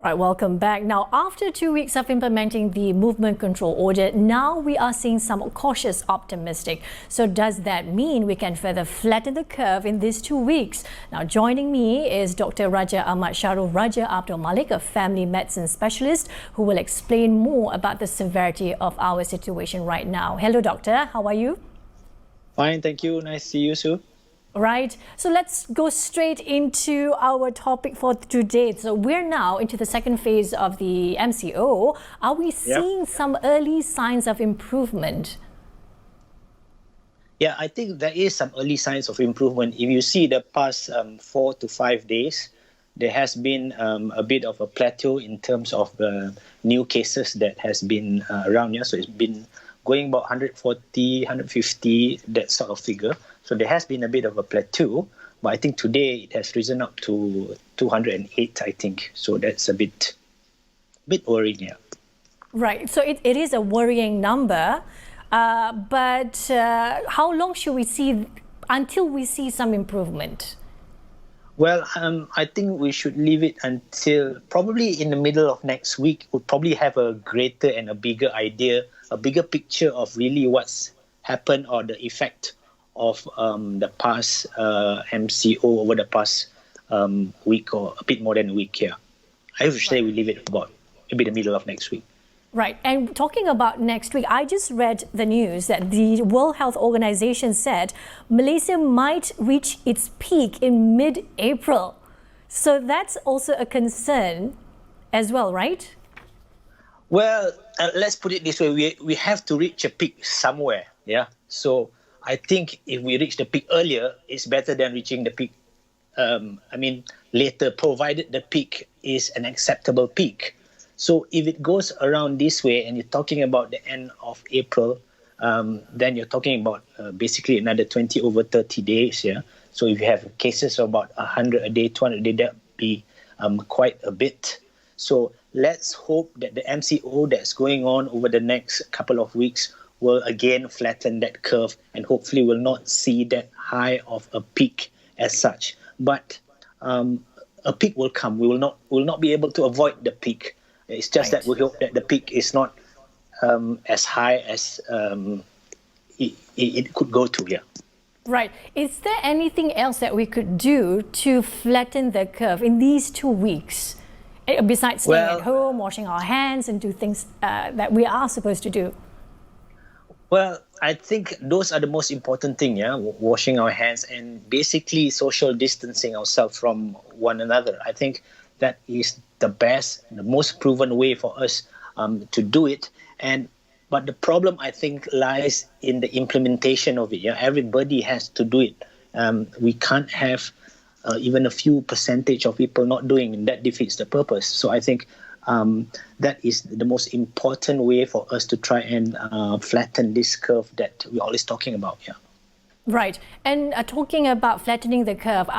All right, welcome back. Now, after 2 weeks of implementing the movement control order, now we are seeing some cautious optimistic. So does that mean we can further flatten the curve in these 2 weeks? Now, joining me is Dr. Raja Ahmad Sharul Raja Abdul Malik, a family medicine specialist, who will explain more about the severity of our situation right now. Hello, doctor. How are you? Fine, thank you. Nice to see you, Sue. Right. So let's go straight into our topic for today. So we're now into the second phase of the MCO. Are we seeing some early signs of improvement? Yeah, I think there is some early signs of improvement. If you see the past 4 to 5 days, there has been a bit of a plateau in terms of the new cases that has been around here. So it's been going about 140, 150, that sort of figure. So there has been a bit of a plateau, but I think today it has risen up to 208, I think. So that's a bit worrying, yeah. Right. So it is a worrying number, but how long should we see until we see some improvement? Well, I think we should leave it until probably in the middle of next week. We'll probably have a greater and a bigger idea, a bigger picture of really what's happened or the effect of the past MCO over the past week or a bit more than a week here. I would say we leave it about maybe the middle of next week. Right. And talking about next week, I just read the news that the World Health Organization said Malaysia might reach its peak in mid-April. So that's also a concern as well, right? Well, let's put it this way. We have to reach a peak somewhere, yeah? So I think if we reach the peak earlier, it's better than reaching the peak, later, provided the peak is an acceptable peak. So if it goes around this way and you're talking about the end of April, then you're talking about basically another 20 over 30 days. Yeah. So if you have cases of about 100 a day, 200 a day, that would be quite a bit. So let's hope that the MCO that's going on over the next couple of weeks will again flatten that curve and hopefully will not see that high of a peak as such. But a peak will come. We will not be able to avoid the peak. It's just that we hope that the peak is not as high as it could go to, yeah. Right. Is there anything else that we could do to flatten the curve in these 2 weeks? Besides staying at home, washing our hands and do things that we are supposed to do? Well, I think those are the most important thing, yeah, washing our hands and basically social distancing ourselves from one another. I think that is the best, the most proven way for us to do it. But the problem, I think, lies in the implementation of it. Yeah, everybody has to do it. We can't have even a few percentage of people not doing, and that defeats the purpose. So I think that is the most important way for us to try and flatten this curve that we're always talking about. Yeah. Right. And talking about flattening the curve,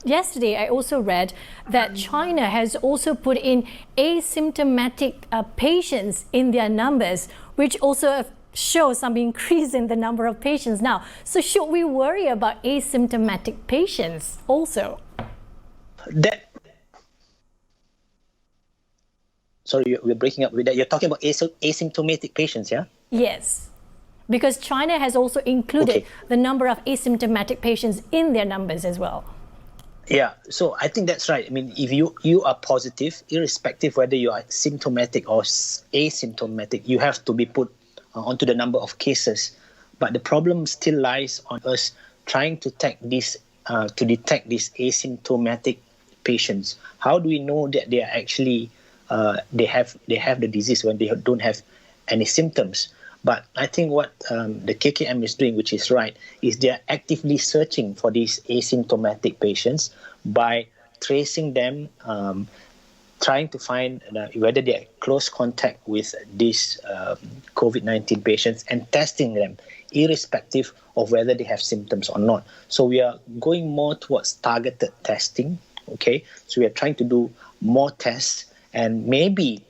yesterday I also read that China has also put in asymptomatic patients in their numbers, which also shows some increase in the number of patients now. So should we worry about asymptomatic patients also? Sorry, we're breaking up with that. You're talking about asymptomatic patients, yeah? Yes. Because China has also included the number of asymptomatic patients in their numbers as well. Yeah, so I think that's right. I mean, if you are positive, irrespective whether you are symptomatic or asymptomatic, you have to be put onto the number of cases. But the problem still lies on us trying to detect these asymptomatic patients. How do we know that they are actually they have the disease when they don't have any symptoms? But I think what the KKM is doing, which is right, is they are actively searching for these asymptomatic patients by tracing them, trying to find whether they are close contact with these COVID-19 patients and testing them, irrespective of whether they have symptoms or not. So we are going more towards targeted testing, okay? So we are trying to do more tests, and maybe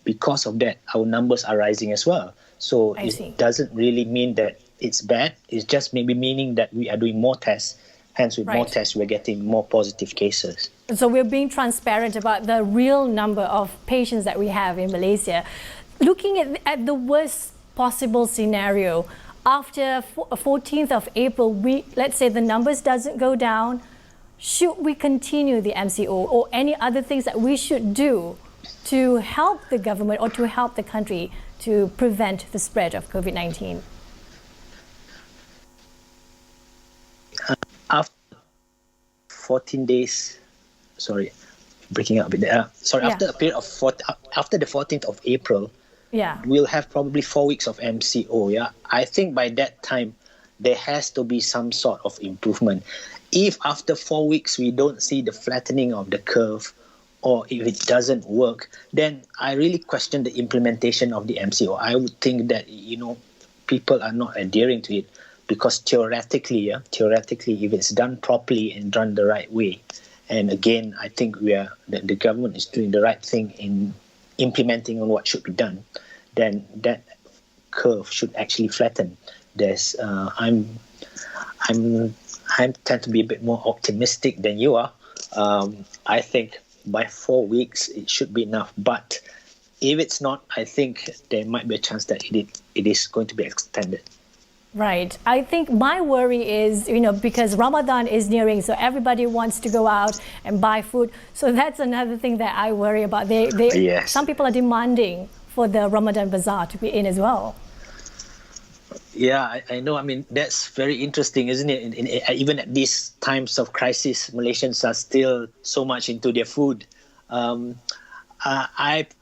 because of that, our numbers are rising as well. So it doesn't really mean that it's bad. It's just maybe meaning that we are doing more tests Hence, with more Right. tests, we're getting more positive cases. So we're being transparent about the real number of patients that we have in Malaysia. Looking at the worst possible scenario, after 14th of April, let's say the numbers doesn't go down, should we continue the MCO or any other things that we should do to help the government or to help the country to prevent the spread of COVID-19? After 14 days, sorry, breaking up a bit there. Yeah. After a period of after the 14th of April, Yeah. we'll have probably 4 weeks of MCO. Yeah, I think by that time there has to be some sort of improvement. If after 4 weeks we don't see the flattening of the curve, or if it doesn't work, then I really question the implementation of the MCO. I would think that people are not adhering to it because theoretically, if it's done properly and done the right way, and again, I think the government is doing the right thing in implementing on what should be done, then that curve should actually flatten. I tend to be a bit more optimistic than you are. I think by 4 weeks it should be enough. But if it's not, I think there might be a chance that it is going to be extended. Right. I think my worry is, because Ramadan is nearing, so everybody wants to go out and buy food. So that's another thing that I worry about. Yes. Some people are demanding for the Ramadan bazaar to be in as well. Yeah, I know. I mean, that's very interesting, isn't it? Even at these times of crisis, Malaysians are still so much into their food.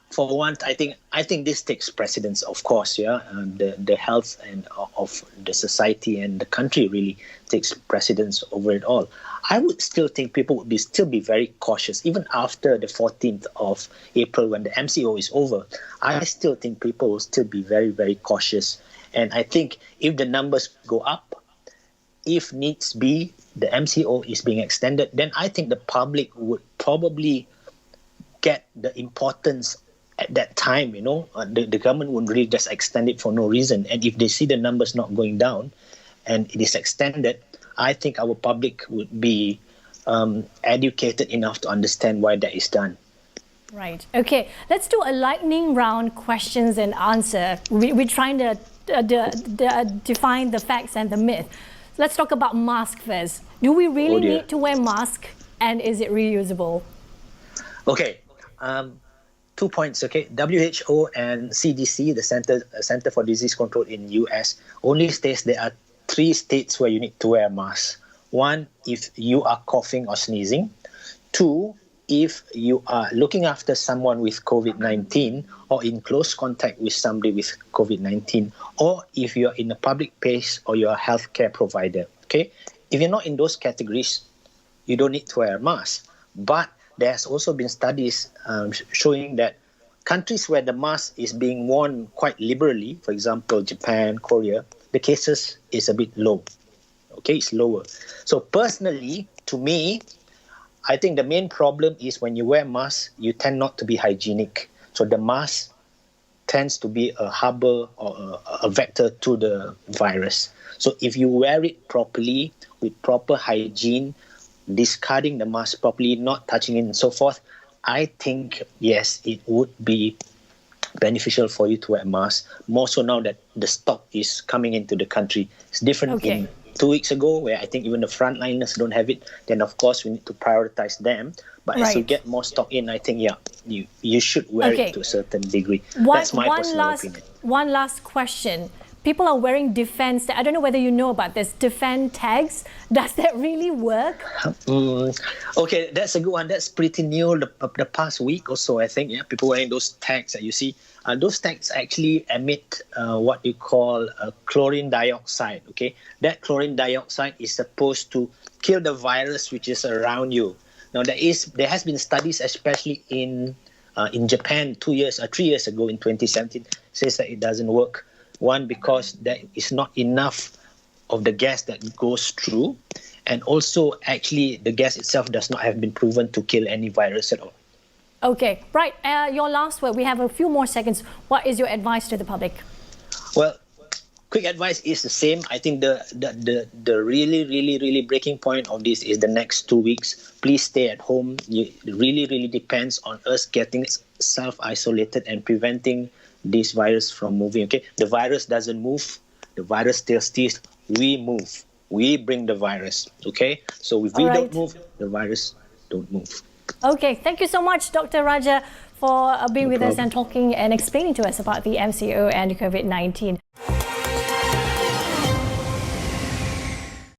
For one, I think this takes precedence, of course. Yeah, the health and of the society and the country really takes precedence over it all. I would still think people would still be very cautious, even after the 14th of April when the MCO is over. I still think people will still be very, very cautious. And I think if the numbers go up, if needs be, the MCO is being extended, then I think the public would probably get the importance at that time. The government wouldn't really just extend it for no reason. And if they see the numbers not going down and it is extended, I think our public would be educated enough to understand why that is done. Right. Okay. Let's do a lightning round questions and answer. We're trying to define the facts and the myth. Let's talk about mask first. Do we really need to wear mask, and is it reusable? Okay. 2 points. Okay. WHO and CDC, the Center for Disease Control in US, only states there are 3 states where you need to wear a mask. 1, if you are coughing or sneezing. 2, if you are looking after someone with COVID-19 or in close contact with somebody with COVID-19, or if you're in a public place or you're a healthcare provider. Okay, if you're not in those categories, you don't need to wear a mask. But there's also been studies showing that countries where the mask is being worn quite liberally, for example, Japan, Korea, the cases is a bit low. Okay, it's lower. So personally, to me, I think the main problem is when you wear masks, you tend not to be hygienic. So the mask tends to be a harbor or a vector to the virus. So if you wear it properly, with proper hygiene, discarding the mask properly, not touching it and so forth, I think, yes, it would be beneficial for you to wear a mask. More so now that the stock is coming into the country. It's different in 2 weeks ago, where I think even the frontliners don't have it. Then, of course, we need to prioritize them. But as you get more stock in, I think, you should wear it to a certain degree. That's my personal opinion. One last question. People are wearing defense. I don't know whether you know about this. Defense tags. Does that really work? Okay, that's a good one. That's pretty new. The past week or so, I think. Yeah, people wearing those tags that you see. Those tags actually emit what you call chlorine dioxide. Okay, that chlorine dioxide is supposed to kill the virus which is around you. Now there has been studies, especially in Japan 3 years ago in 2017, says that it doesn't work. One, because there is not enough of the gas that goes through, and also actually the gas itself does not have been proven to kill any virus at all. Okay, right. Your last word. We have a few more seconds. What is your advice to the public? Well, quick advice is the same. I think the really breaking point of this is the next 2 weeks. Please stay at home. It really depends on us getting self-isolated and preventing this virus from moving. Okay, the virus doesn't move. The virus still stays. We move. We bring the virus. Okay, so if we don't move, the virus don't move. Okay, thank you so much, Dr. Raja, for being with us and talking and explaining to us about the MCO and COVID-19.